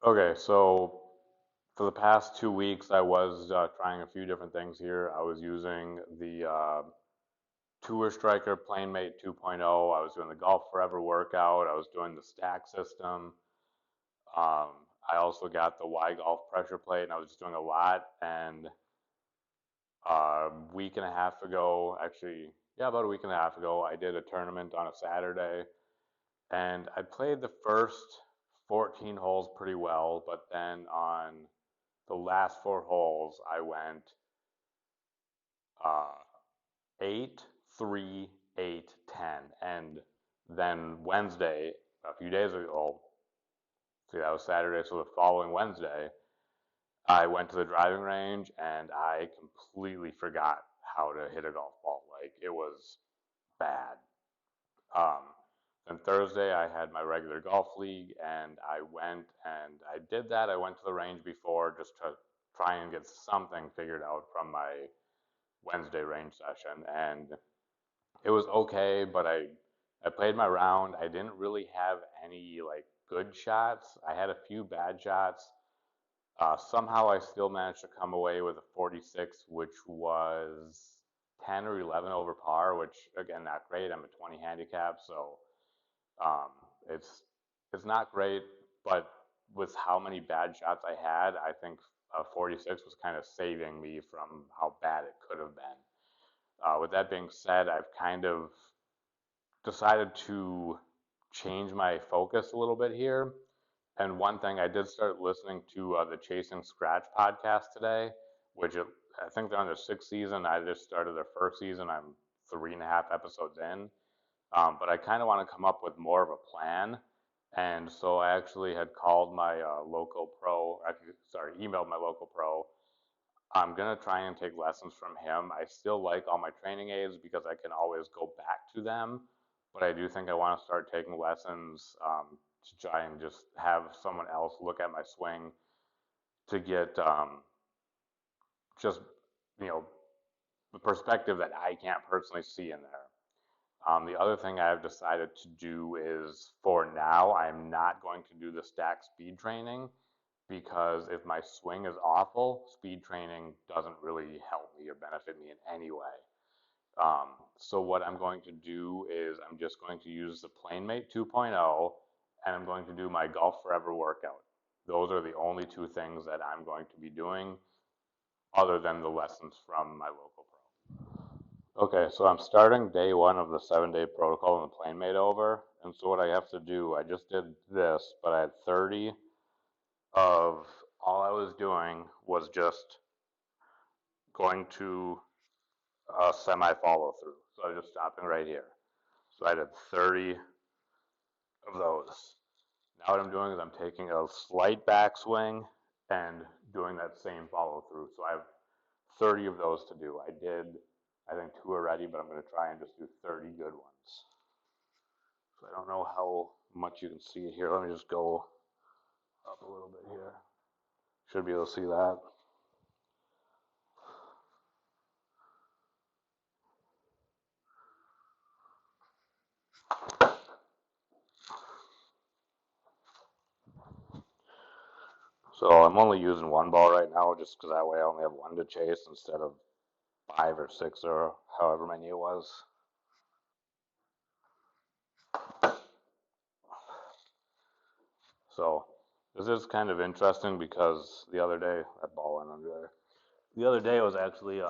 Okay, so for the past 2 weeks, I was trying a few different things here. I was using the Tour Striker PlaneMate 2.0. I was doing the Golf Forever workout. I was doing the stack system. I also got the Y Golf pressure plate, and I was just doing a lot. And a week and a half ago, actually, yeah, about a week and a half ago, I did a tournament on a Saturday, and I played the first 14 holes pretty well, but then on the last four holes, I went uh, 8, 3, 8, 10. And then Wednesday, a few days ago, see, that was Saturday, so the following Wednesday, I went to the driving range and I completely forgot how to hit a golf ball. Like, it was bad. Um, then Thursday, I had my regular golf league, and I went and I did that. I went to the range before just to try and get something figured out from my Wednesday range session, and it was okay. But I played my round. I didn't really have any like good shots. I had a few bad shots. Somehow I still managed to come away with a 46, which was 10 or 11 over par, which again not great. I'm a 20 handicap, so um, it's it's not great. But with how many bad shots I had, I think 46 was kind of saving me from how bad it could have been. With that being said, I've kind of decided to change my focus a little bit here. And one thing, I did start listening to the Chasing Scratch podcast today, which I think they're on their sixth season. I just started their first season. I'm 3.5 episodes in. But I kind of want to come up with more of a plan. And so I actually had called my local pro, actually, sorry, emailed my local pro. I'm going to try and take lessons from him. I still like all my training aids because I can always go back to them. But I do think I want to start taking lessons to try and just have someone else look at my swing to get just, you know, the perspective that I can't personally see in there. The other thing I've decided to do is for now, I'm not going to do the stack speed training because if my swing is awful, speed training doesn't really help me or benefit me in any way. So what I'm going to do is I'm just going to use the PlaneMate 2.0 and I'm going to do my Golf Forever workout. Those are the only two things that I'm going to be doing other than the lessons from my local pro. Okay, so I'm starting day one of the 7 day protocol in the PlaneMate over. And so what I have to do, I just did this, but I had 30 of all I was doing was just going to a semi follow through. So I was just stopping right here. So I did 30 of those. Now what I'm doing is I'm taking a slight backswing and doing that same follow through. So I have 30 of those to do. I did, I think, two already, but I'm going to try and just do 30 good ones. So I don't know how much you can see here. Let me just go up a little bit here. Should be able to see that. So I'm only using one ball right now just because that way I only have one to chase instead of 5 or 6 or however many it was. So this is kind of interesting because the other day, that ball went under there. The other day I was actually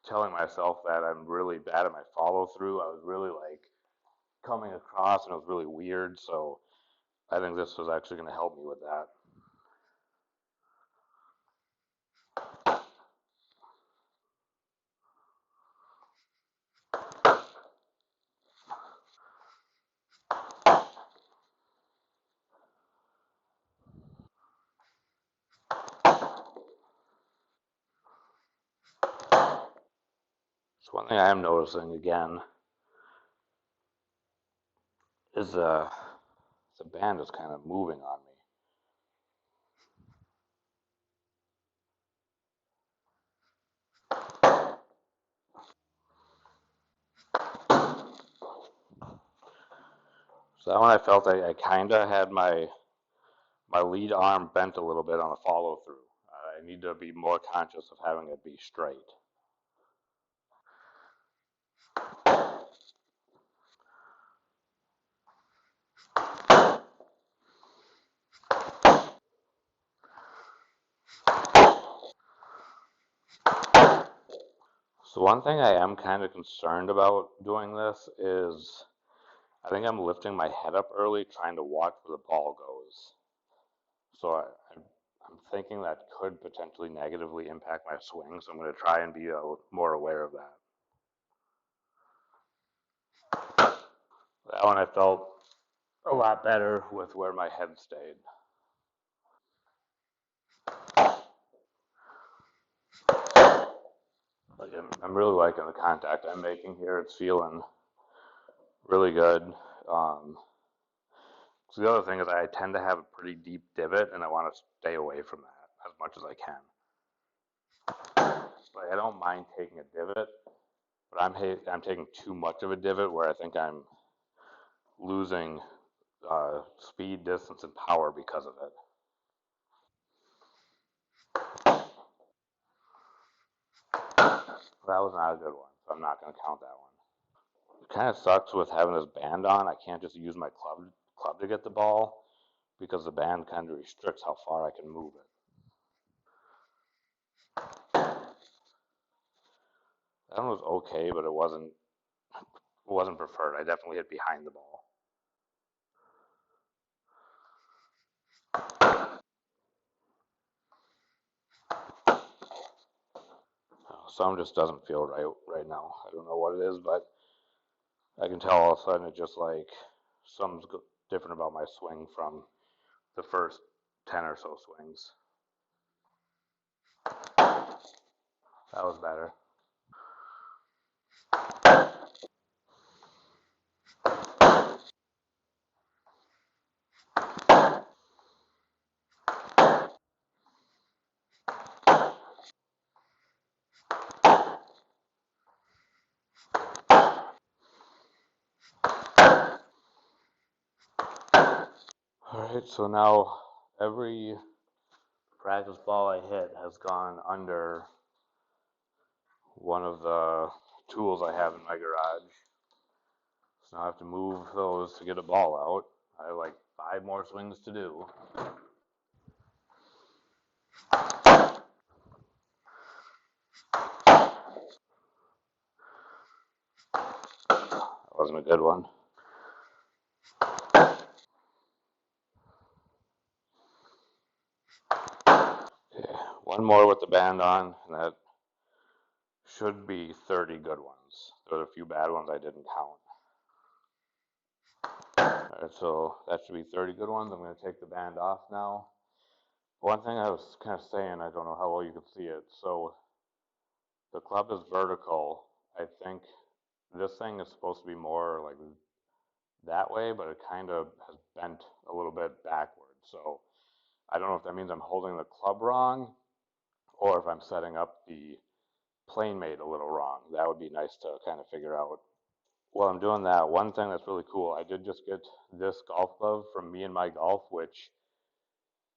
telling myself that I'm really bad at my follow through. I was really like coming across and it was really weird. So I think this was actually going to help me with that. So one thing I am noticing again is the band is kind of moving on me. So that one I felt I kind of had my my lead arm bent a little bit on the follow through. I need to be more conscious of having it be straight. So one thing I am kind of concerned about doing this is I think I'm lifting my head up early trying to watch where the ball goes. So I'm thinking that could potentially negatively impact my swing, so I'm going to try and be more aware of that. That one I felt a lot better with where my head stayed. Like I'm really liking the contact I'm making here. It's feeling really good. So the other thing is I tend to have a pretty deep divot, and I want to stay away from that as much as I can. But I don't mind taking a divot, but I'm taking too much of a divot where I think I'm losing speed, distance, and power because of it. That was not a good one, so I'm not going to count that one. It kind of sucks with having this band on. I can't just use my club to get the ball because the band kind of restricts how far I can move it. That one was okay, but it wasn't preferred. I definitely hit behind the ball. Some just doesn't feel right now. I don't know what it is, but I can tell all of a sudden it just like something's different about my swing from the first 10 or so swings. That was better. All right, so now every practice ball I hit has gone under one of the tools I have in my garage. So now I have to move those to get a ball out. I have like 5 more swings to do. That wasn't a good one. Okay, one more with the band on, and that should be 30 good ones. There were a few bad ones I didn't count. All right, so that should be 30 good ones. I'm going to take the band off now. One thing I was kind of saying, I don't know how well you can see it. So the club is vertical. I think this thing is supposed to be more like that way, but it kind of has bent a little bit backwards. So I don't know if that means I'm holding the club wrong or if I'm setting up the PlaneMate a little wrong. That would be nice to kind of figure out. While I'm doing that, one thing that's really cool, I did just get this golf glove from Me and My Golf, which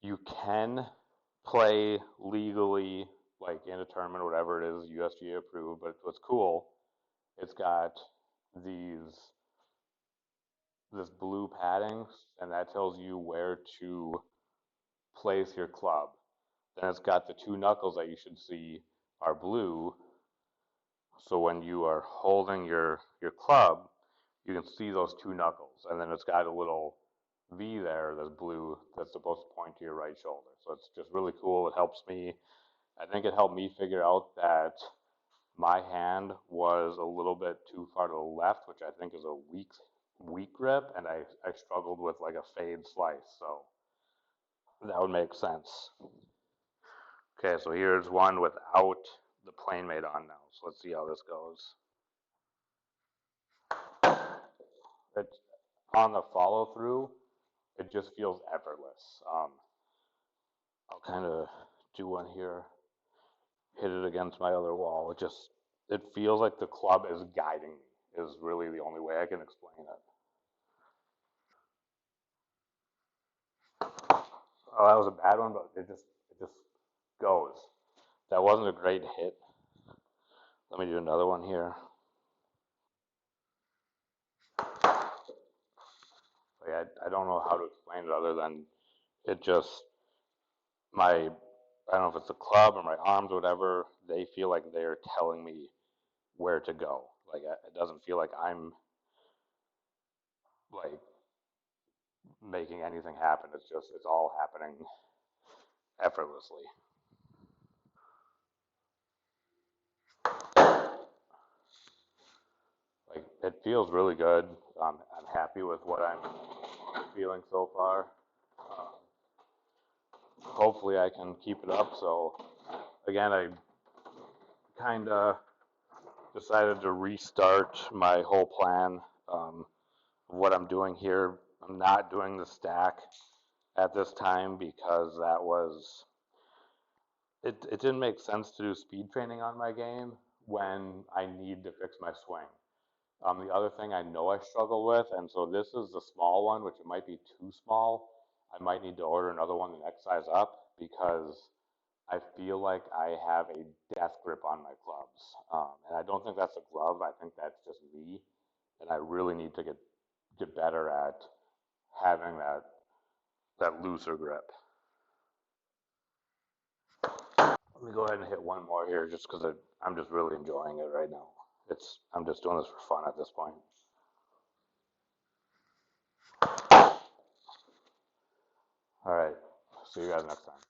you can play legally, like in a tournament, whatever it is, USGA approved. But what's cool, it's got these this blue padding, and that tells you where to place your club. Then it's got the 2 knuckles that you should see are blue. So when you are holding your club, you can see those 2 knuckles, and then it's got a little V there that's blue that's supposed to point to your right shoulder. So it's just really cool. It helps me. I think it helped me figure out that my hand was a little bit too far to the left, which I think is a weak grip, and I struggled with like a fade slice. So that would make sense. Okay, so here's one without the PlaneMate on now. So let's see how this goes. It's on the follow through. It just feels effortless. I'll kind of do one here, hit it against my other wall. It feels like the club is guiding me. Is really the only way I can explain it. oh, that was a bad one, but it just goes. That wasn't a great hit. Let me do another one here. Like I don't know how to explain it other than it just my I don't know if it's the club or my arms or whatever. They feel like they're telling me where to go. Like it doesn't feel like I'm like making anything happen. It's all happening effortlessly. Like it feels really good. I'm happy with what I'm feeling so far. Hopefully I can keep it up. So again, I kind of decided to restart my whole plan. What I'm doing here, I'm not doing the stack at this time because it didn't make sense to do speed training on my game when I need to fix my swing. The other thing I know I struggle with, and so this is the small one, which it might be too small. I might need to order another one the next size up because I feel like I have a death grip on my clubs. And I don't think that's a glove. I think that's just me. And I really need to get better at having that looser grip. Let me go ahead and hit one more here just because I'm just really enjoying it right now. I'm just doing this for fun at this point. All right. See you guys next time.